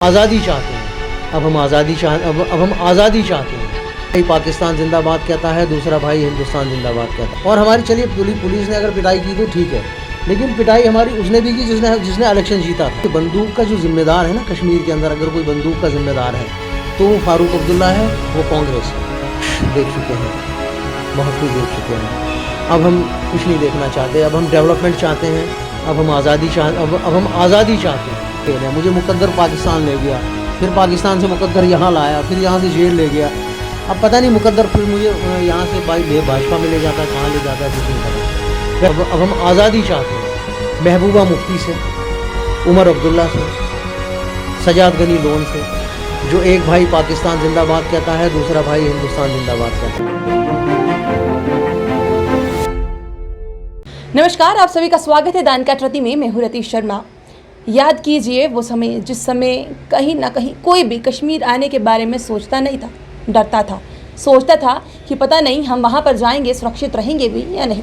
आज़ादी चाहते हैं। अब हम आज़ादी चाहते हैं। भाई पाकिस्तान जिंदाबाद कहता है, दूसरा भाई हिंदुस्तान जिंदाबाद कहता है। और हमारी चलिए पुलिस ने अगर पिटाई की तो ठीक है, लेकिन पिटाई हमारी उसने भी की जिसने इलेक्शन जीता था। बंदूक का जो जिम्मेदार है ना कश्मीर के अंदर, अगर कोई बंदूक का जिम्मेदार है तो वो फारूक अब्दुल्ला है, वो कांग्रेस है। देख चुके हैं, बहुत कुछ देख चुके हैं। अब हम कुछ नहीं देखना चाहते, अब हम डेवलपमेंट चाहते हैं, अब हम आज़ादी चाहते हैं। मुझे मुकद्दर पाकिस्तान ले गया, फिर पाकिस्तान से मुकद्दर यहाँ लाया, फिर यहाँ से जेल ले गया। अब पता नहीं मुकद्दर फिर मुझे यहाँ से भाजपा में ले जाता है, कहाँ ले जाता है कुछ नहीं पता। अब हम आज़ादी चाहते हैं। महबूबा मुफ्ती से, उमर अब्दुल्ला से, सजाद गनी लोन से, जो एक भाई पाकिस्तान जिंदाबाद कहता है, दूसरा भाई हिंदुस्तान जिंदाबाद कहता है। नमस्कार, आप सभी का स्वागत है दान काटरती में। मैं हूं रति शर्मा। याद कीजिए वो समय जिस समय कहीं ना कहीं कोई भी कश्मीर आने के बारे में सोचता नहीं था, डरता था, सोचता था कि पता नहीं हम वहाँ पर जाएंगे सुरक्षित रहेंगे भी या नहीं,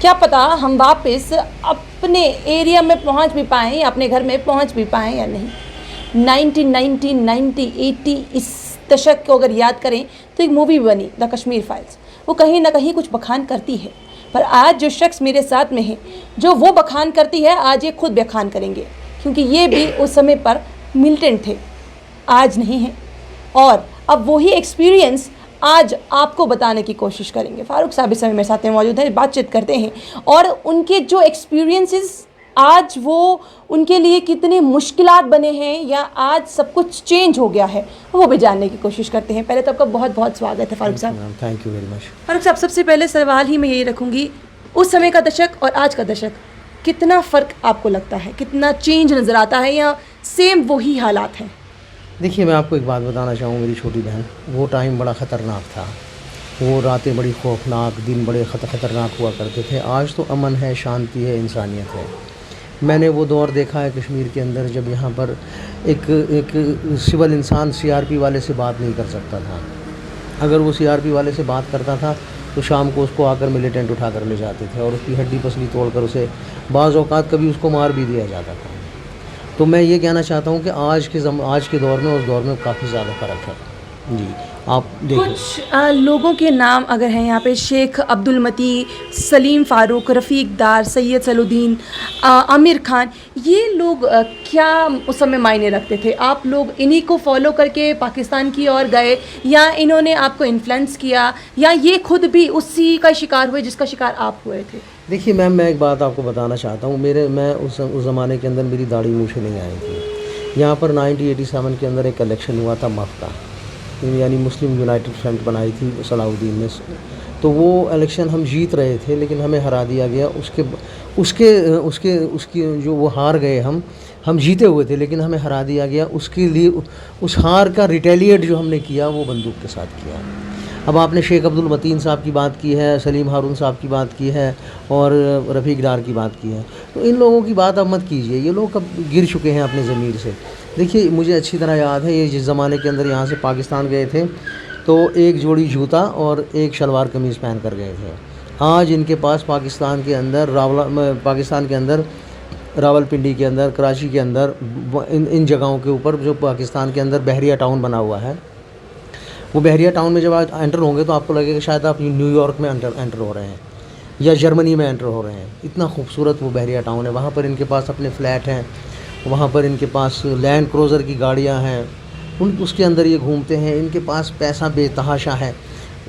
क्या पता हम वापस अपने एरिया में पहुँच भी पाएँ, अपने घर में पहुँच भी पाएँ या नहीं। 1990, 90, 80 इस दशक को अगर याद करें तो एक मूवी बनी द कश्मीर फाइल्स, वो कहीं ना कहीं कुछ बखान करती है। पर आज जो शख्स मेरे साथ में है, जो वो बखान करती है, आज ये खुद बखान करेंगे, क्योंकि ये भी उस समय पर मिलिटेंट थे, आज नहीं है। और अब वही एक्सपीरियंस आज आपको बताने की कोशिश करेंगे। फारूक साहब इस समय मेरे साथ में मौजूद हैं, बातचीत करते हैं और उनके जो एक्सपीरियंसेस आज वो उनके लिए कितने मुश्किलात बने हैं या आज सब कुछ चेंज हो गया है, वो भी जानने की कोशिश करते हैं। पहले तो आपका बहुत बहुत स्वागत है फारूक साहब। Thank you very much. Farooq साहब, सबसे पहले सवाल ही मैं यही रखूँगी, उस समय का दशक और आज का दशक कितना फ़र्क आपको लगता है, कितना चेंज नज़र आता है या सेम वही हालात हैं? देखिए, मैं आपको एक बात बताना चाहूँ मेरी छोटी बहन, वो टाइम बड़ा ख़तरनाक था, वो रातें बड़ी खौफनाक, दिन बड़े ख़तरनाक हुआ करते थे। आज तो अमन है, शांति है, इंसानियत है। मैंने वो दौर देखा है कश्मीर के अंदर जब यहाँ पर एक सिविल इंसान सीआरपी वाले से बात नहीं कर सकता था। अगर वो सीआरपी वाले से बात करता था तो शाम को उसको आकर मिलिटेंट उठा कर ले जाते थे और उसकी हड्डी पसली तोड़कर उसे बाज़ औक़ात कभी उसको मार भी दिया जाता था। तो मैं ये कहना चाहता हूँ कि आज के दौर में उस दौर में काफ़ी ज़्यादा फ़र्क है जी। आप देखो, कुछ लोगों के नाम अगर हैं यहाँ पे, शेख अब्दुल मती, सलीम फ़ारूक, रफ़ीक दार, सैयद सलाउद्दीन, आमिर खान, ये लोग क्या उस समय मायने रखते थे? आप लोग इन्हीं को फॉलो करके पाकिस्तान की ओर गए या इन्होंने आपको इन्फ्लुएंस किया या ये खुद भी उसी का शिकार हुए जिसका शिकार आप हुए थे? देखिए मैम, मैं एक बात आपको बताना चाहता हूँ। मैं उस ज़माने के अंदर मेरी दाढ़ी मूछें नहीं आई थी। यहाँ पर 1987 के अंदर एक इलेक्शन हुआ था मफ्ता, यानी मुस्लिम यूनाइटेड फ्रंट बनाई थी सलाउद्दीन ने। तो वो इलेक्शन हम जीत रहे थे लेकिन हमें हरा दिया गया। उसकी जो वो हार गए, हम जीते हुए थे लेकिन हमें हरा दिया गया। उसके लिए उस हार का रिटेलिएट जो हमने किया वो बंदूक के साथ किया। अब आपने शेख अब्दुल मतीन साहब की बात की है, सलीम हारून साहब की बात की है और रफ़ीक दार की बात की है, तो इन लोगों की बात अब मत कीजिए। ये लोग कब गिर चुके हैं अपने ज़मीर से। देखिए, मुझे अच्छी तरह याद है, ये जिस ज़माने के अंदर यहाँ से पाकिस्तान गए थे तो एक जोड़ी जूता और एक शलवार कमीज़ पहन कर गए थे। आज इनके पास पाकिस्तान के अंदर रावलपिंडी के अंदर, कराची के अंदर, इन जगहों के ऊपर जो पाकिस्तान के अंदर बहरिया टाउन बना हुआ है, वो बहरिया टाउन में जब आप एंटर होंगे तो आपको लगेगा शायद आप न्यूयॉर्क में एंटर हो रहे हैं या जर्मनी में एंटर हो रहे हैं। इतना खूबसूरत वो बहरिया टाउन है। वहाँ पर इनके पास अपने फ़्लैट हैं, वहाँ पर इनके पास लैंड क्रूज़र की गाड़ियाँ हैं, उसके अंदर ये घूमते हैं। इनके पास पैसा बेतहाशा है।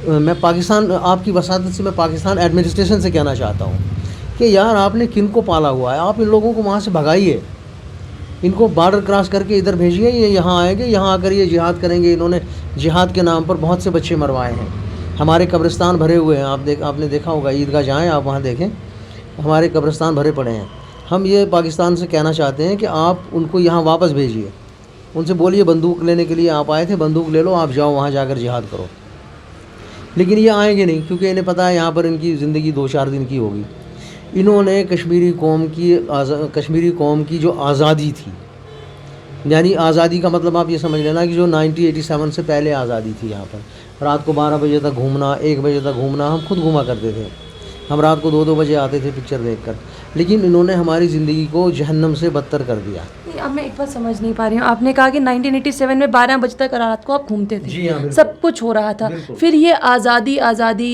मैं पाकिस्तान, आपकी वसादत से मैं पाकिस्तान एडमिनिस्ट्रेशन से कहना चाहता हूँ कि यार आपने किन को पाला हुआ है, आप इन लोगों को वहाँ से भगाइए, इनको बॉर्डर क्रॉस करके इधर भेजिए। ये यहाँ आएंगे, यहाँ आकर ये जिहाद करेंगे। इन्होंने जिहाद के नाम पर बहुत से बच्चे मरवाए हैं। हमारे कब्रिस्तान भरे हुए हैं, आपने देखा होगा, ईदगाह जाएँ आप, वहाँ देखें, हमारे कब्रिस्तान भरे पड़े हैं। हम ये पाकिस्तान से कहना चाहते हैं कि आप उनको यहाँ वापस भेजिए। उनसे बोलिए बंदूक लेने के लिए आप आए थे, बंदूक ले लो, आप जाओ वहाँ जाकर जिहाद करो। लेकिन ये आएंगे नहीं, क्योंकि इन्हें पता है यहाँ पर इनकी ज़िंदगी 2-4 दिन की होगी। इन्होंने कश्मीरी कौम की जो आज़ादी थी, यानी आज़ादी का मतलब आप ये समझ लेना कि जो 1987 से पहले आज़ादी थी, यहाँ पर रात को 12 बजे तक घूमना, 1 बजे तक घूमना, हम खुद घूमा करते थे। हम रात को 2-2 बजे आते थे पिक्चर देखकर। लेकिन इन्होंने हमारी ज़िंदगी को जहन्नम से बदतर कर दिया। लेकिन अब मैं एक बात समझ नहीं पा रही हूँ, आपने कहा कि 1987 में 12 बजे तक रात को आप घूमते थे। जी हाँ, बिल्कुल। सब कुछ हो रहा था, बिल्कुल। फिर ये आज़ादी आज़ादी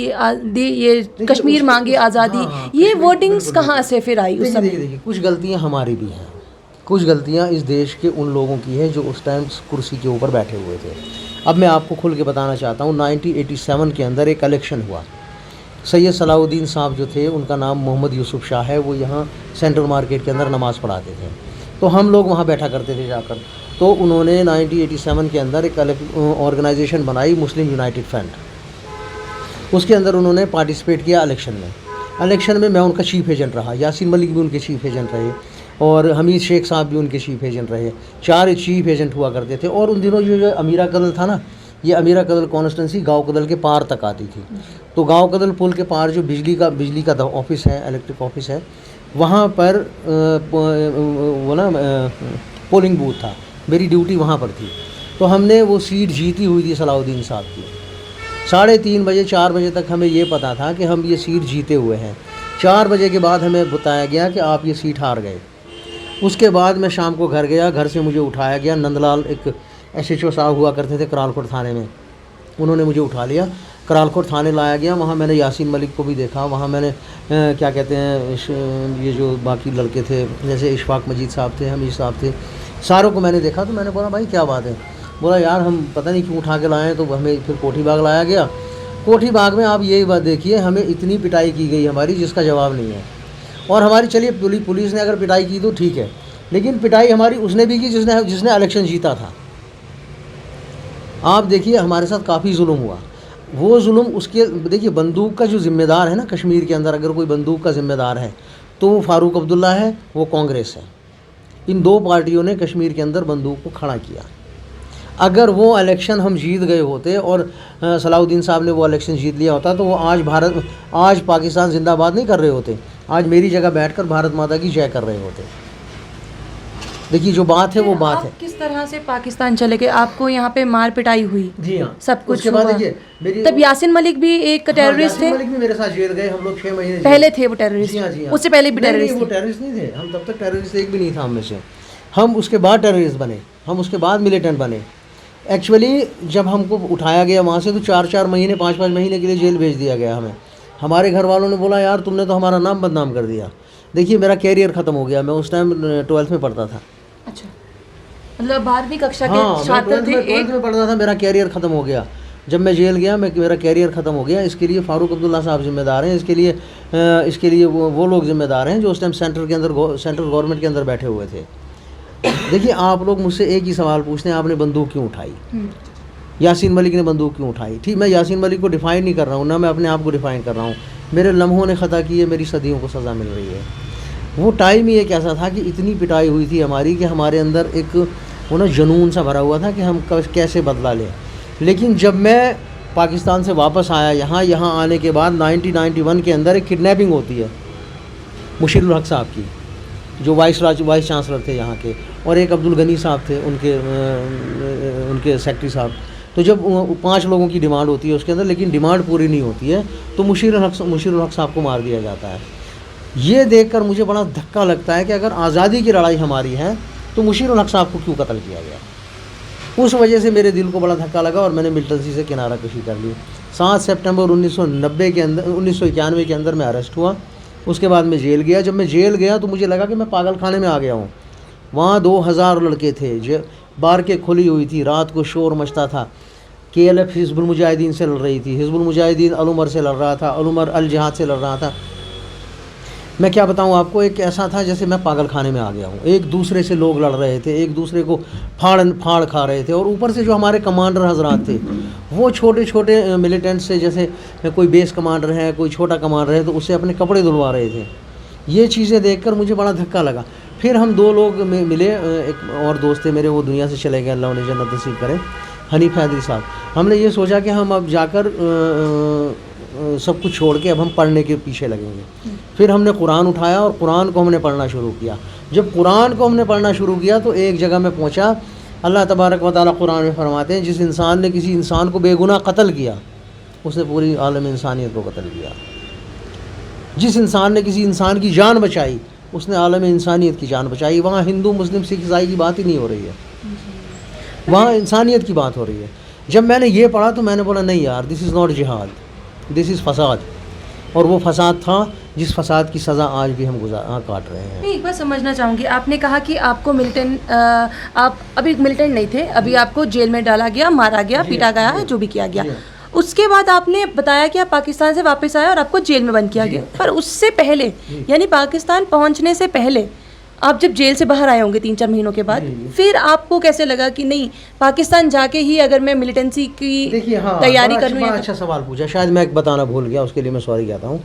ये कश्मीर मांगे आज़ादी, हाँ, ये कश्मीर, वोटिंग्स बिल्कुल, कहाँ से फिर आई उस देखिए समय? देखिए, कुछ गलतियां हमारी भी हैं, कुछ गलतियां इस देश के उन लोगों की है जो उस टाइम कुर्सी के ऊपर बैठे हुए थे। अब मैं आपको खुल के बताना चाहता हूँ, 1987 के अंदर एक इलेक्शन हुआ। सैयद सलाउद्दीन साहब जो थे, उनका नाम मोहम्मद यूसुफ शाह है, वो यहाँ सेंट्रल मार्केट के अंदर नमाज़ पढ़ाते थे, तो हम लोग वहाँ बैठा करते थे जाकर। तो उन्होंने 1987 के अंदर एक ऑर्गेनाइजेशन बनाई, मुस्लिम यूनाइटेड फ्रंट। उसके अंदर उन्होंने पार्टिसिपेट किया इलेक्शन में। इलेक्शन में मैं उनका चीफ़ एजेंट रहा, यासीन मलिक भी उनके चीफ़ एजेंट रहे और हमीद शेख साहब भी उनके चीफ़ एजेंट रहे। 4 चीफ़ एजेंट हुआ करते थे। और उन दिनों जो अमीरा कदल था ना, ये अमीरा कदल कॉन्स्टिट्यूंसी गाँव कदल के पार तक आती थी। तो गाँव कदल पुल के पार जो बिजली का ऑफिस है, इलेक्ट्रिक ऑफिस है, वहाँ पर वो ना पोलिंग बूथ था, मेरी ड्यूटी वहाँ पर थी। तो हमने वो सीट जीती हुई थी सलाउद्दीन साहब की। 3:30 बजे 4 बजे तक हमें ये पता था कि हम ये सीट जीते हुए हैं। 4 बजे के बाद हमें बताया गया कि आप ये सीट हार गए। उसके बाद मैं शाम को घर गया, घर से मुझे उठाया गया। नंदलाल एक SHO साहब हुआ करते थे करालकोट थाने में, उन्होंने मुझे उठा लिया, करालकोट थाने लाया गया। वहाँ मैंने यासीन मलिक को भी देखा, वहाँ मैंने क्या कहते हैं, ये जो बाकी लड़के थे जैसे इशफाक मजीद साहब थे, हमीद साहब थे, सारों को मैंने देखा। तो मैंने बोला भाई क्या बात है? बोला यार हम पता नहीं क्यों उठा के लाए हैं। तो हमें फिर कोठी बाग लाया गया। कोठी बाग में आप यही बात देखिए, हमें इतनी पिटाई की गई हमारी जिसका जवाब नहीं है। और हमारी, चलिए पुलिस ने अगर पिटाई की तो ठीक है, लेकिन पिटाई हमारी उसने भी की जिसने इलेक्शन जीता था। आप देखिए हमारे साथ काफ़ी जुल्म हुआ। वो जुल्म उसके, देखिए बंदूक का जो ज़िम्मेदार है ना कश्मीर के अंदर, अगर कोई बंदूक का ज़िम्मेदार है तो वो फारूक अब्दुल्ला है, वो कांग्रेस है। इन 2 पार्टियों ने कश्मीर के अंदर बंदूक को खड़ा किया। अगर वो इलेक्शन हम जीत गए होते और सलाउद्दीन साहब ने वो इलेक्शन जीत लिया होता तो वो आज पाकिस्तान जिंदाबाद नहीं कर रहे होते, आज मेरी जगह बैठकर भारत माता की जय कर रहे होते। देखिए जो बात है वो बात है। किस तरह से पाकिस्तान चले गए? आपको यहाँ पे मार पिटाई हुई? जी हाँ, सब कुछ उसके बाद हुआ। देखिए तब यासीन मलिक भी एक टेररिस्ट थे? यासीन मलिक भी मेरे साथ जेल गए, हम लोग 6 महीने पहले थे वो टेररिस्ट? जी हाँ, जी हाँ। उससे पहले भी टेररिस्ट वो टेररिस्ट नहीं थे, हम तब तक टेररिस्ट एक भी नहीं था हम में से। हम उसके बाद टेररिस्ट बने, हम उसके बाद मिलिटेंट बने। एक्चुअली जब हमको उठाया गया वहाँ से तो 4-4 महीने 5-5 महीने के लिए जेल भेज दिया गया हमें। हमारे घर वालों ने बोला यार तुमने तो हमारा नाम बदनाम कर दिया। देखिए मेरा कैरियर ख़त्म हो गया, मैं उस टाइम 12th में पढ़ता था। अच्छा, मतलब 12वीं कक्षा के हाँ, छात्र थे। 12th में पढ़ता था, मेरा कैरियर ख़त्म हो गया। जब मैं जेल गया मेरा कैरियर ख़त्म हो गया। इसके लिए फ़ारूक अब्दुल्ला साहब जिम्मेदार हैं, इसके लिए वो लोग ज़िम्मेदार हैं जो उस टाइम सेंट्रल गवर्नमेंट के अंदर बैठे हुए थे। देखिए आप लोग मुझसे एक ही सवाल पूछते हैं, आपने बंदूक क्यों उठाई? यासीन मलिक ने बंदूक क्यों उठाई? ठीक, मैं यासीन मलिक को डिफ़ाइन नहीं कर रहा हूँ, ना मैं अपने आप को डिफ़ाइन कर रहा हूँ। मेरे लम्हों ने ख़ता की है, मेरी सदियों को सज़ा मिल रही है। वो टाइम ही एक ऐसा था कि इतनी पिटाई हुई थी हमारी कि हमारे अंदर एक वो ना जुनून सा भरा हुआ था कि हम कैसे बदला लें। लेकिन जब मैं पाकिस्तान से वापस आया यहाँ आने के बाद 1991 के अंदर एक किडनैपिंग होती है मुशीरुल हक साहब की, जो वाइस चांसलर थे यहाँ के, और एक अब्दुल गनी साहब थे उनके सेक्रेटरी साहब। तो जब 5 लोगों की डिमांड होती है उसके अंदर, लेकिन डिमांड पूरी नहीं होती है, तो मुशीरुल हक साहब को मार दिया जाता है। ये देखकर मुझे बड़ा धक्का लगता है कि अगर आज़ादी की लड़ाई हमारी है तो मुशीरुल हक साहब को क्यों कत्ल किया गया। उस वजह से मेरे दिल को बड़ा धक्का लगा और मैंने मिलिटेंसी से किनारा कशी कर ली। 7 सितंबर 1991 के अंदर मैं अरेस्ट हुआ। उसके बाद मैं जेल गया। जब मैं जेल गया तो मुझे लगा कि मैं पागल खाने में आ गया हूँ। वहाँ 2000 लड़के थे, जो बार के खुली हुई थी, रात को शोर मचता था। KLF हिजबुल मुजाहिदीन से लड़ रही थी, हिजबुल मुजाहिदीन अल उमर से लड़ रहा था, अल उमर अल जिहाद से लड़ रहा था। मैं क्या बताऊं आपको, एक ऐसा था जैसे मैं पागल खाने में आ गया हूँ। एक दूसरे से लोग लड़ रहे थे, एक दूसरे को फाड़ खा रहे थे, और ऊपर से जो हमारे कमांडर हजरात थे वो छोटे छोटे मिलिटेंट से, जैसे कोई बेस कमांडर है, कोई छोटा कमांडर है, तो उससे अपने कपड़े धुलवा रहे थे। ये चीज़ें देखकर मुझे बड़ा धक्का लगा। फिर हम 2 लोग मिले, एक और दोस्त थे मेरे, वो दुनिया से चले गए, अल्लाह उन्हें जन्नत नसीब करे, हनीफ हैदरी साहब। हमने ये सोचा कि हम अब जाकर सब कुछ छोड़ के अब हम पढ़ने के पीछे लगेंगे। फिर हमने कुरान उठाया और कुरान को हमने पढ़ना शुरू किया। जब कुरान को हमने पढ़ना शुरू किया तो एक जगह में पहुंचा, अल्लाह तबारक व तआला कुरान में फरमाते हैं, जिस इंसान ने किसी इंसान को बेगुनाह कत्ल किया उसने पूरी आलम इंसानियत को कत्ल किया। जिस इंसान ने किसी इंसान की जान बचाई उसने आलम इंसानियत की जान बचाई। वहाँ हिंदू मुस्लिम सिख ईसाई की बात ही नहीं हो रही है, वहाँ इंसानियत की बात हो रही है। जब मैंने ये पढ़ा तो मैंने बोला नहीं यार, दिस इज़ नॉट जिहाद, दिस इज़ फसाद। और वो फसाद था जिस फसाद की सज़ा आज भी हम काट रहे हैं। मैं एक बार समझना चाहूँगी, आपने कहा कि आपको मिलिटेंट, आप अभी मिलिटेंट नहीं थे, अभी आपको जेल में डाला गया, मारा गया, पीटा गया, जो भी किया गया। उसके बाद आपने बताया कि आप पाकिस्तान से वापस आए और आपको जेल में बंद किया गया, पर उससे पहले यानी पाकिस्तान पहुंचने से पहले आप जब जेल से बाहर आए होंगे 3-4 महीनों के बाद, फिर आपको कैसे लगा कि नहीं पाकिस्तान जाके ही अगर मैं मिलिटेंसी की तैयारी कर लूँ? बड़ा अच्छा सवाल पूछा, शायद मैं बताना भूल गया, उसके लिए मैं सॉरी कहता हूँ।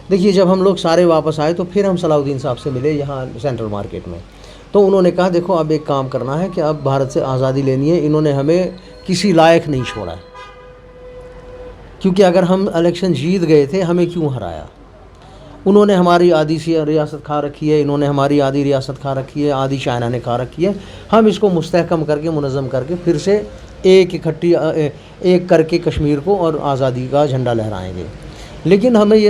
देखिए, जब हम लोग सारे वापस आए तो फिर हम सलाउद्दीन साहब से मिले यहाँ सेंट्रल मार्केट में। तो उन्होंने कहा देखो अब एक काम करना है कि अब भारत से आज़ादी लेनी है। इन्होंने हमें किसी लायक नहीं छोड़ा है, क्योंकि अगर हम इलेक्शन जीत गए थे हमें क्यों हराया। उन्होंने हमारी आधी सी रियासत खा रखी है, इन्होंने हमारी आधी रियासत खा रखी है, आधी चाइना ने खा रखी है। हम इसको मुस्तहकम करके मुनज़्ज़म करके फिर से एक करके कश्मीर को और आज़ादी का झंडा लहराएंगे। लेकिन हमें ये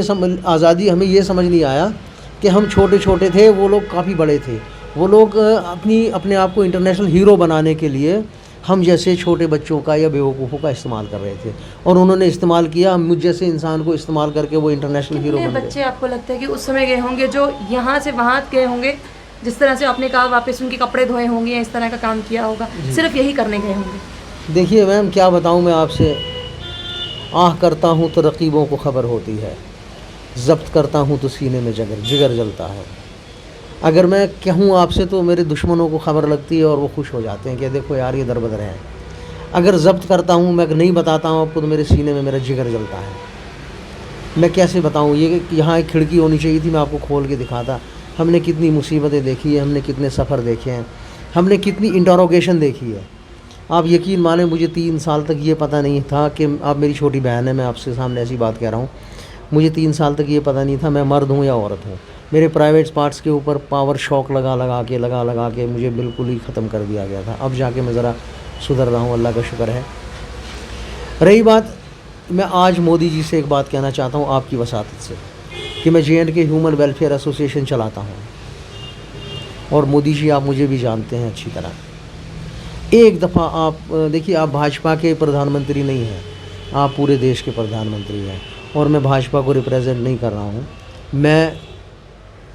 हमें ये समझ नहीं आया कि हम छोटे छोटे थे, वो लोग काफ़ी बड़े थे। वो लोग अपने आप को इंटरनेशनल हीरो बनाने के लिए हम जैसे छोटे बच्चों का या बेवकूफ़ों का इस्तेमाल कर रहे थे, और उन्होंने इस्तेमाल किया मुझ जैसे इंसान को इस्तेमाल करके वो इंटरनेशनल हीरो बन गए। बच्चे आपको लगता है कि उस समय गए होंगे जो यहाँ से वहाँ गए होंगे, जिस तरह से आपने कहा वापस उनके कपड़े धोए होंगे या इस तरह का काम किया होगा, सिर्फ यही करने गए होंगे? देखिए मैम, क्या बताऊँ मैं आपसे, आह करता हूँ तो रकीबों को खबर होती है, ज़ब्त करता हूँ तो सीने में जिगर जलता है। अगर मैं कहूँ आपसे तो मेरे दुश्मनों को खबर लगती है और वो खुश हो जाते हैं कि देखो यार ये दरबदर है। अगर ज़ब्त करता हूँ, मैं नहीं बताता हूँ आपको, तो मेरे सीने में मेरा जिगर जलता है। मैं कैसे बताऊँ, ये यहाँ एक खिड़की होनी चाहिए थी, मैं आपको खोल के दिखाता। हमने कितनी मुसीबतें देखी है, हमने कितने सफ़र देखे हैं, हमने कितनी इंटरोगेशन देखी है। आप यकीन माने मुझे 3 साल तक ये पता नहीं था कि आप मेरी छोटी बहन है, मैं आपसे सामने ऐसी बात कह रहा हूँ, मुझे 3 साल तक ये पता नहीं था मैं मर्द हूँ या औरत हूँ। मेरे प्राइवेट पार्ट्स के ऊपर पावर शॉक लगा लगा के मुझे बिल्कुल ही ख़त्म कर दिया गया था। अब जाके मैं ज़रा सुधर रहा हूँ, अल्लाह का शुक्र है। रही बात, मैं आज मोदी जी से एक बात कहना चाहता हूँ आपकी वसातत से, कि मैं J&K ह्यूमन वेलफेयर एसोसिएशन चलाता हूँ, और मोदी जी आप मुझे भी जानते हैं अच्छी तरह। एक दफ़ा आप देखिए, आप भाजपा के प्रधानमंत्री नहीं हैं, आप पूरे देश के प्रधानमंत्री हैं, और मैं भाजपा को रिप्रेजेंट नहीं कर रहा हूँ, मैं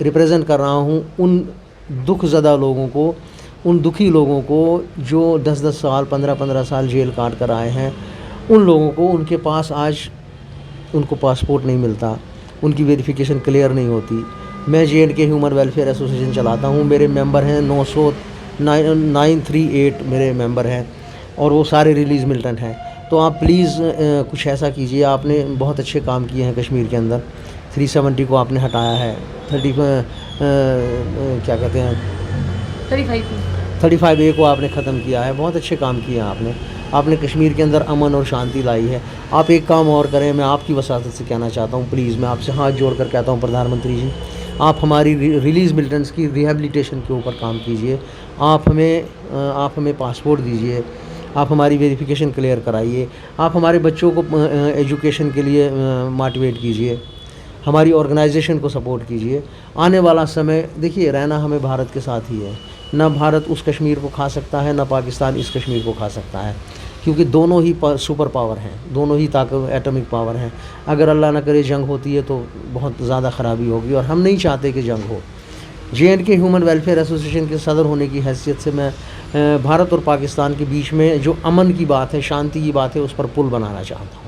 रिप्रेजेंट कर रहा हूँ उन दुखज़दा लोगों को, उन दुखी लोगों को जो 10-10 साल 15-15 साल जेल काट कर आए हैं। उन लोगों को, उनके पास आज उनको पासपोर्ट नहीं मिलता, उनकी वेरिफिकेशन क्लियर नहीं होती। मैं J&K ह्यूमन वेलफेयर एसोसिएशन चलाता हूँ, मेरे मेंबर हैं 938 मेरे मेंबर हैं, और वो सारे रिलीज़ मिलिटेंट हैं। तो आप प्लीज़ कुछ ऐसा कीजिए। आपने बहुत अच्छे काम किए हैं कश्मीर के अंदर, 370 को आपने हटाया है, 35A को आपने ख़त्म किया है, बहुत अच्छे काम किए हैं आपने कश्मीर के अंदर अमन और शांति लाई है। आप एक काम और करें, मैं आपकी वसातत से कहना चाहता हूँ, प्लीज़ मैं आपसे हाथ जोड़ कर कहता हूँ प्रधानमंत्री जी, आप हमारी रिलीज़ मिलिटेंट्स की रिहेबिलिटेशन के ऊपर काम कीजिए। आप हमें पासपोर्ट दीजिए, आप हमारी वेरिफिकेशन क्लियर कराइए, आप हमारे बच्चों को एजुकेशन के लिए मोटिवेट कीजिए, हमारी ऑर्गेनाइजेशन को सपोर्ट कीजिए। आने वाला समय देखिए, रहना हमें भारत के साथ ही है, ना भारत उस कश्मीर को खा सकता है, ना पाकिस्तान इस कश्मीर को खा सकता है, क्योंकि दोनों ही सुपर पावर हैं, दोनों ही ताकत एटॉमिक पावर हैं। अगर अल्लाह ना करे जंग होती है तो बहुत ज़्यादा ख़राबी होगी, और हम नहीं चाहते कि जंग हो। J&K ह्यूमन वेलफेयर एसोसिएशन के सदर होने की हैसियत से मैं भारत और पाकिस्तान के बीच में जो अमन की बात है, शांति की बात है, उस पर पुल बनाना चाहता हूँ।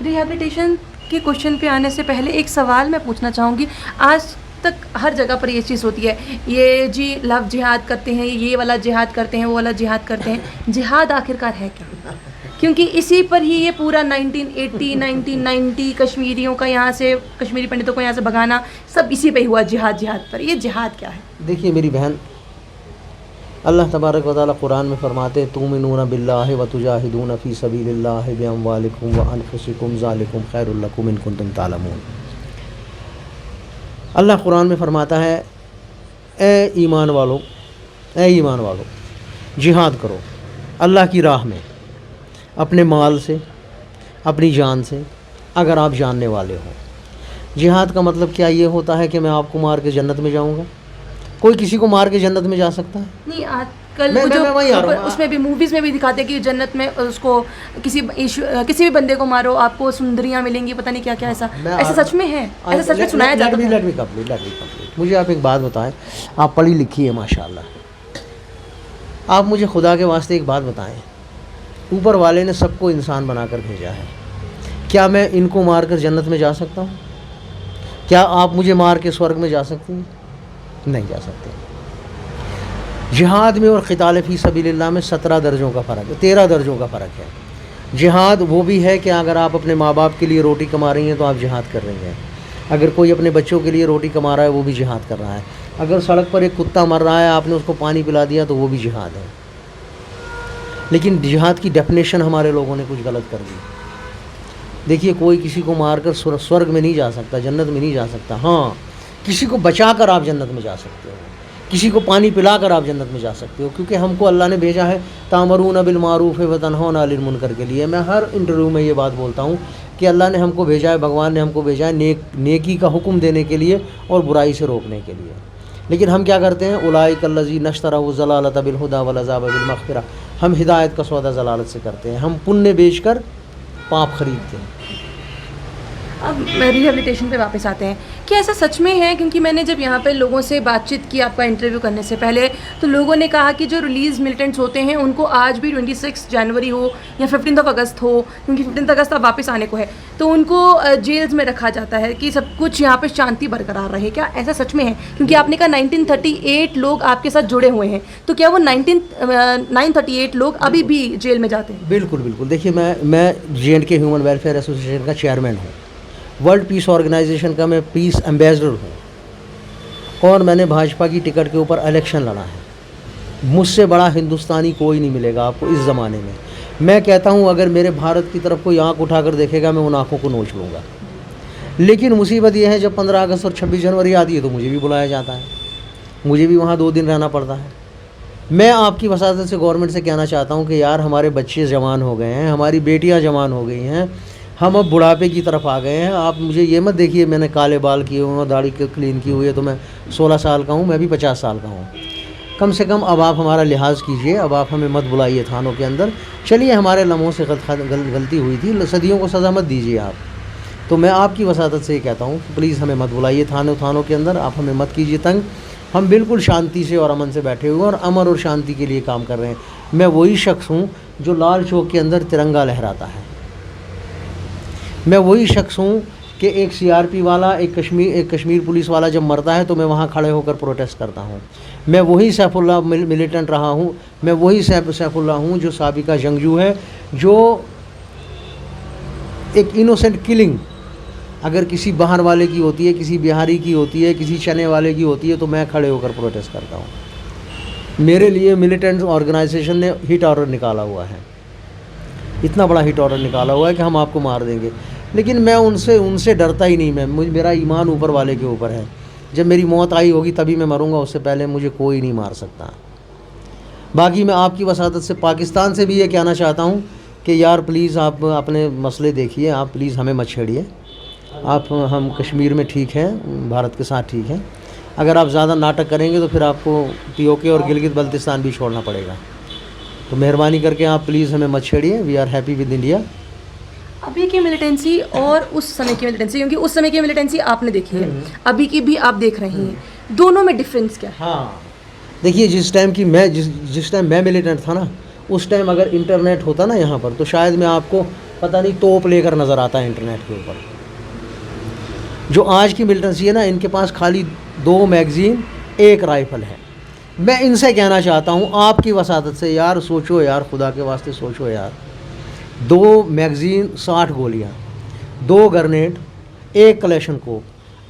रिहेबिलिटेशन के क्वेश्चन पे आने से पहले एक सवाल मैं पूछना चाहूँगी। आज तक हर जगह पर ये चीज़ होती है, ये जी लव जिहाद करते हैं, ये वाला जिहाद करते हैं, वो वाला जिहाद करते हैं। जिहाद आखिरकार है क्या? क्योंकि इसी पर ही ये पूरा 1980 1990 कश्मीरियों का यहाँ से, कश्मीरी पंडितों को यहाँ से भगाना, सब इसी पे हुआ, जिहाद पर। ये जिहाद क्या है? देखिए मेरी बहन, अल्लाह तबारक व तआला कुरान में फरमाते हैं, तुमिनूना बिल्लाहि व तुजाहिदूना फी सबीलिल्लाहि बिअमवालिकुम व अनफुसिकुम ज़ालिकुम खैरुल लकुम इन कुंतुम तालमून। अल्लाह कुरान में फरमाता है, ए ईमान वालों, जिहाद करो अल्लाह की राह में, अपने माल से, अपनी जान से, अगर आप जानने वाले हो। जिहाद का मतलब क्या ये होता है कि मैं आपको मार के जन्नत में जाऊंगा? कोई किसी को मार के जन्नत में जा सकता है? नहीं, आजकल मैं वहीं आ रहा हूँ। उसमें भी मूवीज में भी दिखाते हैं कि जन्नत में उसको किसी भी बंदे को मारो आपको सुंदरियां मिलेंगी, पता नहीं क्या क्या। ऐसा सच में है? ऐसा सच में सुनाया जाता है? Let me complete. मुझे आप एक बात बताएं, आप पढ़ी लिखी है माशाल्लाह, आप मुझे खुदा के वास्ते एक बात बताएं, ऊपर वाले ने सबको इंसान बनाकर भेजा है, क्या मैं इनको मार कर जन्नत में जा सकता हूँ? क्या आप मुझे मार के स्वर्ग में जा सकती हैं? नहीं जा सकते। जिहाद में और क़िताल फ़ी सबीलिल्लाह में 17 दर्जों का फ़र्क है, 13 दर्जों का फ़र्क है। जिहाद वो भी है कि अगर आप अपने माँ बाप के लिए रोटी कमा रही हैं तो आप जिहाद कर रही हैं। अगर कोई अपने बच्चों के लिए रोटी कमा रहा है वो भी जिहाद कर रहा है। अगर सड़क पर एक कुत्ता मर रहा है, आपने उसको पानी पिला दिया तो वो भी जिहाद है। लेकिन जिहाद की डेफिनेशन हमारे लोगों ने कुछ गलत कर दी। देखिए, कोई किसी को मारकर स्वर्ग में नहीं जा सकता, जन्नत में नहीं जा सकता। हाँ, किसी को बचाकर आप जन्नत में जा सकते हो, किसी को पानी पिलाकर आप जन्नत में जा सकते हो, क्योंकि हमको अल्लाह ने भेजा है तामरून बिल मारूफ व तनहौना अनिल मुनकर के लिए। मैं हर इंटरव्यू में ये बात बोलता हूँ कि अल्लाह ने हमको भेजा है, भगवान ने हमको भेजा है नेकी का हुक्म देने के लिए और बुराई से रोकने के लिए। लेकिन हम क्या करते हैं, उलाइक अल्लज़ी नश्तरऊ ज़लालत बिल हुदा वल अज़ाब बिल मग़फ़िरा, हम हिदायत का सौदा ज़लालत से करते हैं, हम पुण्य बेचकर पाप खरीदते हैं। अब रिहेबिलिटेशन पे वापस आते हैं, क्या ऐसा सच में है? क्योंकि मैंने जब यहाँ पे लोगों से बातचीत की आपका इंटरव्यू करने से पहले, तो लोगों ने कहा कि जो रिलीज़ मिलिटेंट्स होते हैं उनको आज भी 26 जनवरी हो या 15 अगस्त हो, क्योंकि 15 अगस्त अब वापस आने को है, तो उनको जेल्स में रखा जाता है कि सब कुछ यहाँ पे शांति बरकरार रहे। क्या ऐसा सच में है? क्योंकि आपने कहा 1938 लोग आपके साथ जुड़े हुए हैं, तो क्या वो 938 लोग अभी भी जेल में जाते हैं? बिल्कुल बिल्कुल। देखिए, मैं J&K ह्यूमन वेलफेयर एसोसिएशन का चेयरमैन हूँ, वर्ल्ड पीस ऑर्गेनाइजेशन का मैं पीस एम्बेसडर हूँ, और मैंने भाजपा की टिकट के ऊपर इलेक्शन लड़ा है। मुझसे बड़ा हिंदुस्तानी कोई नहीं मिलेगा आपको इस ज़माने में। मैं कहता हूँ, अगर मेरे भारत की तरफ कोई आँख उठाकर देखेगा, मैं उन आँखों को नोच लूँगा। लेकिन मुसीबत यह है, जब 15 अगस्त और 26 जनवरी आती है तो मुझे भी बुलाया जाता है, मुझे भी वहाँ 2 दिन रहना पड़ता है। मैं आपकी वसादत से, गवर्नमेंट से कहना चाहता हूँ कि यार, हमारे बच्चे जवान हो गए हैं, हमारी बेटियाँ जवान हो गई हैं, हम अब बुढ़ापे की तरफ आ गए हैं। आप मुझे ये मत देखिए मैंने काले बाल किए हुए हैं, दाढ़ी क्लीन की हुई है, तो मैं 16 साल का हूँ, मैं भी 50 साल का हूँ। कम से कम अब आप हमारा लिहाज कीजिए, अब आप हमें मत बुलाइए थानों के अंदर। चलिए, हमारे लम्हों से गलती हुई थी, सदियों को सज़ा मत दीजिए आप। तो मैं आपकी वसादत से ये कहता हूँ, प्लीज़ हमें मत बुलाइए थानों के अंदर, आप हमें मत कीजिए तंग। हम बिल्कुल शांति से और अमन से बैठे हुए हैं और अमन और शांति के लिए काम कर रहे हैं। मैं वही शख्स हूँ जो लाल चौक के अंदर तिरंगा लहराता है। मैं वही शख्स हूँ कि एक CRP वाला, एक कश्मीर पुलिस वाला जब मरता है तो मैं वहाँ खड़े होकर प्रोटेस्ट करता हूँ। मैं वही सैफुल्लाह मिलिटेंट रहा हूँ, मैं वही सैफुल्लाह हूँ जो साबिका जंगजू है, जो एक इनोसेंट किलिंग अगर किसी बाहर वाले की होती है, किसी बिहारी की होती है, किसी चने वाले की होती है, तो मैं खड़े होकर प्रोटेस्ट करता हूँ। मेरे लिए मिलिटेंट ऑर्गेनाइजेशन ने हिट ऑर्डर निकाला हुआ है, इतना बड़ा हिट ऑर्डर निकाला हुआ है कि हम आपको मार देंगे। लेकिन मैं उनसे डरता ही नहीं। मेरा ईमान ऊपर वाले के ऊपर है। जब मेरी मौत आई होगी तभी मैं मरूंगा, उससे पहले मुझे कोई नहीं मार सकता। बाकी मैं आपकी वसादत से पाकिस्तान से भी ये कहना चाहता हूँ कि यार प्लीज़ आप अपने मसले देखिए, आप प्लीज़ हमें मत छेड़िए। हम कश्मीर में ठीक हैं, भारत के साथ ठीक हैं। अगर आप ज़्यादा नाटक करेंगे तो फिर आपको POK और गिलगित बल्तिस्तान भी छोड़ना पड़ेगा। तो मेहरबानी करके आप प्लीज़ हमें मत छेड़िए। We are happy with India. अभी की मिलिटेंसी और उस समय की मिलिटेंसी, क्योंकि उस समय की मिलिटेंसी आपने देखी है, अभी की भी आप देख रही हैं, दोनों में डिफरेंस क्या है? हाँ, देखिए, जिस टाइम मैं मिलिटेंट था ना, उस टाइम अगर इंटरनेट होता ना यहाँ पर, तो शायद मैं आपको पता नहीं तोप लेकर नज़र आता है इंटरनेट के ऊपर। जो आज की मिलिटेंसी है ना, इनके पास खाली 2 मैगज़ीन, 1 राइफ़ल है। मैं इनसे कहना चाहता हूँ आपकी वसादत से, यार सोचो यार, खुदा के वास्ते सोचो यार। 2 मैगज़ीन, 60 गोलियाँ, 2 ग्रेनेड, 1 कलेशनकोव,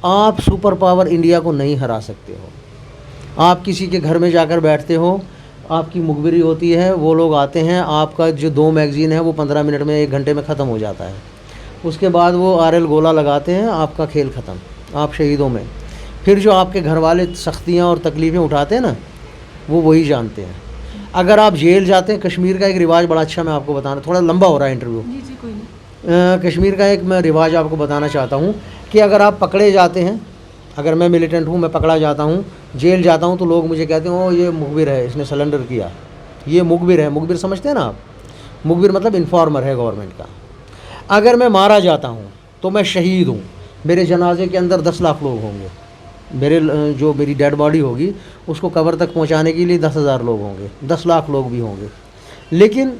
आप सुपर पावर इंडिया को नहीं हरा सकते हो। आप किसी के घर में जाकर बैठते हो, आपकी मुखबिरी होती है, वो लोग आते हैं, आपका जो 2 मैगज़ीन है वो 15 मिनट में, 1 घंटे में ख़त्म हो जाता है। उसके बाद वो RL गोला लगाते हैं, आपका खेल ख़त्म, आप शहीदों में। फिर जो आपके घर वाले सख्तियाँ और तकलीफ़ें उठाते हैं ना, वो वही जानते हैं। अगर आप जेल जाते हैं, कश्मीर का एक रिवाज बड़ा अच्छा मैं आपको बताना, थोड़ा लंबा हो रहा है इंटरव्यू। जी कोई नहीं। कश्मीर का एक मैं रिवाज आपको बताना चाहता हूँ कि अगर आप पकड़े जाते हैं, अगर मैं मिलिटेंट हूँ, मैं पकड़ा जाता हूँ, जेल जाता हूँ, तो लोग मुझे कहते हैं ओ ये मुखबिर है, इसने सरेंडर किया, ये मुखबिर है। मुखबिर समझते हैं ना आप? मुखबिर मतलब इन्फॉर्मर है गवर्नमेंट का। अगर मैं मारा जाता हूँ तो मैं शहीद हूँ, मेरे जनाजे के अंदर 10 लाख लोग होंगे, मेरी डेड बॉडी होगी उसको कब्र तक पहुँचाने के लिए 10,000 लोग होंगे, 10 लाख लोग भी होंगे। लेकिन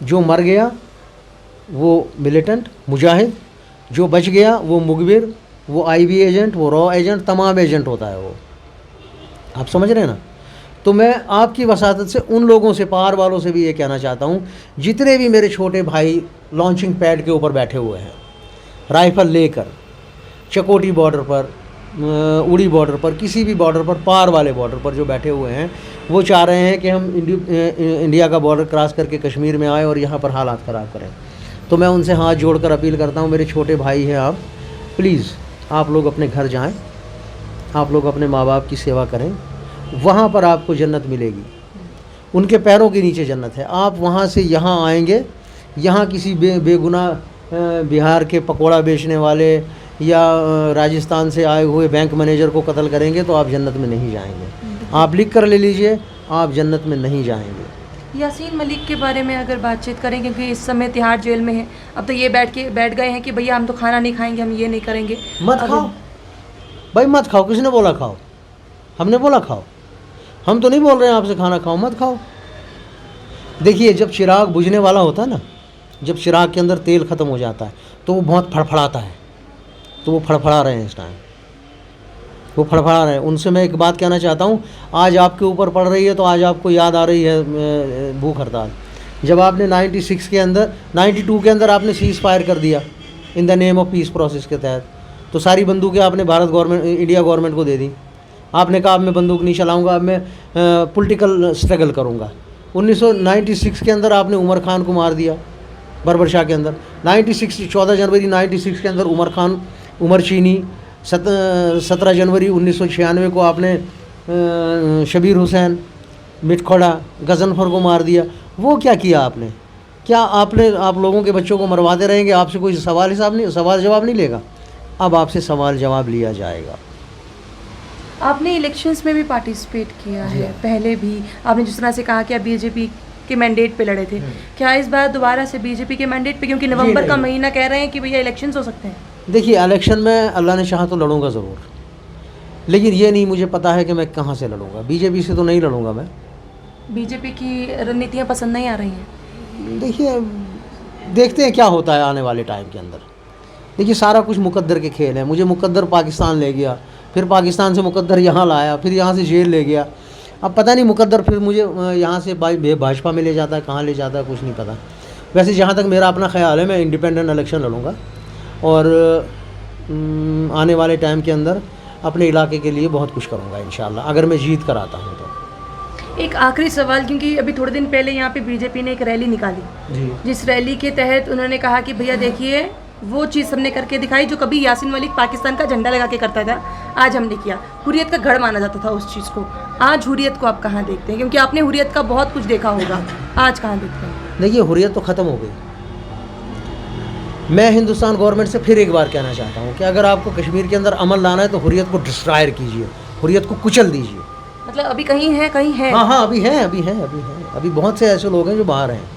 जो मर गया वो मिलिटेंट मुजाहिद, जो बच गया वो मुखबिर, वो आईबी एजेंट, वो रॉ एजेंट, तमाम एजेंट होता है वो। आप समझ रहे हैं ना? तो मैं आपकी वसातत से उन लोगों से, पार वालों से भी ये कहना चाहता हूँ, जितने भी मेरे छोटे भाई लॉन्चिंग पैड के ऊपर बैठे हुए हैं, राइफ़ल लेकर चकोटी बॉर्डर पर, उड़ी बॉर्डर पर, किसी भी बॉर्डर पर, पार वाले बॉर्डर पर जो बैठे हुए हैं, वो चाह रहे हैं कि हम इंडिया का बॉर्डर क्रॉस करके कश्मीर में आए और यहाँ पर हालात ख़राब करें। तो मैं उनसे हाथ जोड़कर अपील करता हूँ, मेरे छोटे भाई हैं आप, प्लीज़ आप लोग अपने घर जाएं, आप लोग अपने माँ बाप की सेवा करें, वहाँ पर आपको जन्नत मिलेगी, उनके पैरों के नीचे जन्नत है। आप वहाँ से यहाँ आएंगे, यहाँ किसी बेगुनाह बिहार के पकोड़ा बेचने वाले या राजस्थान से आए हुए बैंक मैनेजर को कत्ल करेंगे तो आप जन्नत में नहीं जाएंगे। आप लिख कर ले लीजिए, आप जन्नत में नहीं जाएंगे। यासीन मलिक के बारे में अगर बातचीत करें, क्योंकि इस समय तिहाड़ जेल में है, अब तो ये बैठ गए हैं कि भैया हम तो खाना नहीं खाएंगे, हम ये नहीं करेंगे। मत खाओ भाई, मत खाओ। किसने बोला खाओ? हमने बोला खाओ? हम तो नहीं बोल रहे हैं आपसे खाना खाओ, मत खाओ। देखिए, जब चिराग बुझने वाला होता है ना, जब चिराग के अंदर तेल ख़त्म हो जाता है तो वो बहुत फड़फड़ाता है, तो वो फड़फड़ा रहे हैं इस टाइम, वो फड़फड़ा रहे हैं। उनसे मैं एक बात कहना चाहता हूँ, आज आपके ऊपर पड़ रही है तो आज आपको याद आ रही है भूख हड़ताल। जब आपने 96 के अंदर, 92 के अंदर आपने सीज़ फायर कर दिया in the name of peace process के तहत, तो सारी बंदूकें आपने इंडिया गवर्नमेंट को दे दी। आपने कहा अब मैं बंदूक नहीं चलाऊँगा, अब मैं पॉलिटिकल स्ट्रगल करूँगा। 1996 के अंदर आपने उमर खान को मार दिया बर्बर शाह के अंदर। 14 जनवरी 96 के अंदर उमर चीनी, 17 जनवरी 1996 को आपने शबीर हुसैन, मिटखोड़ा, गजनफर को मार दिया। वो क्या किया आपने? क्या आप लोगों के बच्चों को मरवाते रहेंगे? आपसे कोई सवाल जवाब नहीं लेगा? अब आपसे सवाल जवाब लिया जाएगा। आपने इलेक्शंस में भी पार्टिसिपेट किया है, पहले भी आपने जिस तरह से कहा कि आप बीजेपी के मैंडेट पे लड़े थे, क्या इस बार दोबारा से बीजेपी के मैंडेट पे, क्योंकि नवंबर का महीना कह रहे हैं कि भैया इलेक्शंस हो सकते हैं? देखिए, इलेक्शन में अल्लाह ने चाहा तो लड़ूंगा ज़रूर, लेकिन ये नहीं मुझे पता है कि मैं कहाँ से लड़ूंगा। बीजेपी से तो नहीं लड़ूंगा मैं। बीजेपी की रणनीतियाँ पसंद नहीं आ रही हैं? देखिए, देखते हैं क्या होता है आने वाले टाइम के अंदर। देखिए, सारा कुछ मुकद्दर के खेल है। मुझे मुकद्दर पाकिस्तान ले गया, फिर पाकिस्तान से मुकद्दर यहाँ लाया, फिर यहाँ से जेल ले गया। अब पता नहीं मुकद्दर फिर मुझे यहाँ से भाजपा में ले जाता है, कहाँ ले जाता है कुछ नहीं पता। वैसे जहाँ तक मेरा अपना ख्याल है, मैं इंडिपेंडेंट इलेक्शन लड़ूंगा और आने वाले टाइम के अंदर अपने इलाके के लिए बहुत कुछ करूँगा इंशाल्लाह, अगर मैं जीत कर आता हूँ तो। एक आखिरी सवाल, क्योंकि अभी थोड़े दिन पहले यहाँ पे बीजेपी ने एक रैली निकाली जी, जिस रैली के तहत उन्होंने कहा कि भैया देखिए वो चीज़ हमने करके दिखाई जो कभी यासीन मलिक पाकिस्तान का झंडा लगा के करता था, आज हमने किया। हुर्रियत का गढ़ माना जाता था उस चीज़ को। आज हुर्रियत को आप कहाँ देखते हैं? क्योंकि आपने हुर्रियत का बहुत कुछ देखा होगा, आज कहाँ देखते हैं? देखिए, हुर्रियत तो ख़त्म हो गई। मैं हिंदुस्तान गवर्नमेंट से फिर एक बार कहना चाहता हूँ कि अगर आपको कश्मीर के अंदर अमन लाना है तो हुर्रियत को डिस्ट्रॉय कीजिए, हुर्रियत को कुचल दीजिए। मतलब अभी कहीं है, कहीं है? हाँ, अभी बहुत से ऐसे लोग हैं जो बाहर हैं।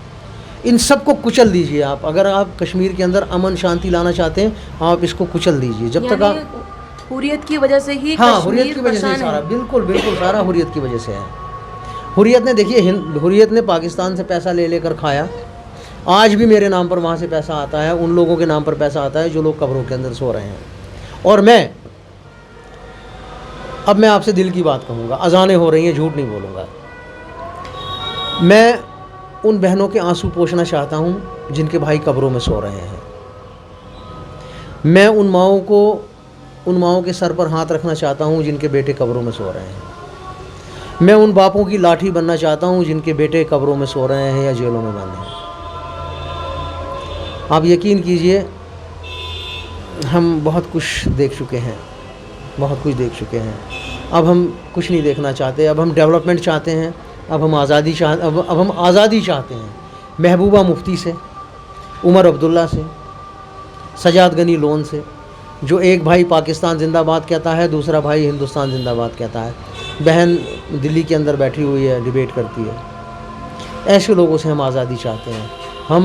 इन सब को कुचल दीजिए आप। अगर आप कश्मीर के अंदर अमन शांति लाना चाहते हैं, आप इसको कुचल दीजिए। जब तक आप हुर्रियत की वजह से ही, हाँ, हुर्रियत की वजह से सारा, बिल्कुल सारा हुर्रियत की वजह से है। हुर्रियत ने, देखिए, हुर्रियत ने पाकिस्तान से पैसा ले लेकर खाया। आज भी मेरे नाम पर वहाँ से पैसा आता है, उन लोगों के नाम पर पैसा आता है जो लोग कब्रों के अंदर सो रहे हैं। और अब मैं आपसे दिल की बात कहूँगा, अजानें हो रही हैं, झूठ नहीं बोलूँगा। मैं उन बहनों के आंसू पोंछना चाहता हूँ जिनके भाई कब्रों में सो रहे हैं। मैं उन माओं के सर पर हाथ रखना चाहता हूँ जिनके बेटे कब्रों में सो रहे हैं। मैं उन बापों की लाठी बनना चाहता हूँ जिनके बेटे कब्रों में सो रहे हैं या जेलों में बंद हैं। आप यकीन कीजिए, हम बहुत कुछ देख चुके हैं, अब हम कुछ नहीं देखना चाहते। अब हम डेवलपमेंट चाहते हैं, अब हम आज़ादी चाहते हैं। महबूबा मुफ्ती से, उमर अब्दुल्ला से, सजाद गनी लोन से, जो एक भाई पाकिस्तान जिंदाबाद कहता है, दूसरा भाई हिंदुस्तान जिंदाबाद कहता है, बहन दिल्ली के अंदर बैठी हुई है, डिबेट करती है। ऐसे लोगों से हम आज़ादी चाहते हैं।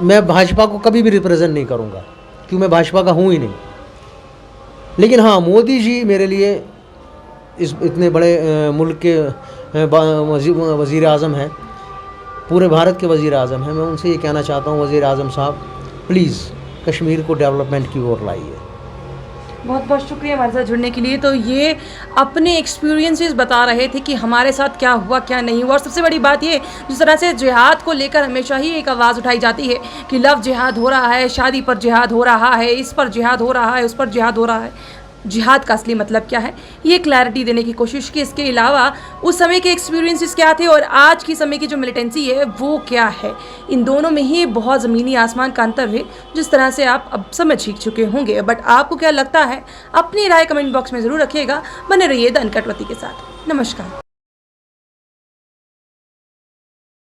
मैं भाजपा को कभी भी रिप्रेजेंट नहीं करूँगा, क्यों, मैं भाजपा का हूँ ही नहीं। लेकिन हाँ, मोदी जी मेरे लिए इस इतने बड़े मुल्क के वज़ीर आज़म हैं, पूरे भारत के वज़ीर आज़म हैं। मैं उनसे ये कहना चाहता हूँ, वज़ीर आज़म साहब प्लीज़ कश्मीर को डेवलपमेंट की ओर लाइए। बहुत बहुत शुक्रिया हमारे साथ जुड़ने के लिए। तो ये अपने एक्सपीरियंसेस बता रहे थे कि हमारे साथ क्या हुआ क्या नहीं हुआ। और सबसे बड़ी बात ये, जिस तरह से जिहाद को लेकर हमेशा ही एक आवाज़ उठाई जाती है कि लव जिहाद हो रहा है, शादी पर जिहाद हो रहा है, इस पर जिहाद हो रहा है, उस पर जिहाद हो रहा है, जिहाद का असली मतलब क्या है, ये क्लैरिटी देने की कोशिश की। इसके अलावा उस समय के एक्सपीरियंसेस क्या थे और आज की समय की जो मिलिटेंसी है वो क्या है, इन दोनों में ही बहुत ज़मीनी आसमान का अंतर है, जिस तरह से आप अब समझ ही चुके होंगे। बट आपको क्या लगता है, अपनी राय कमेंट बॉक्स में ज़रूर रखिएगा। बने रहिए द अनकट वती के साथ। नमस्कार।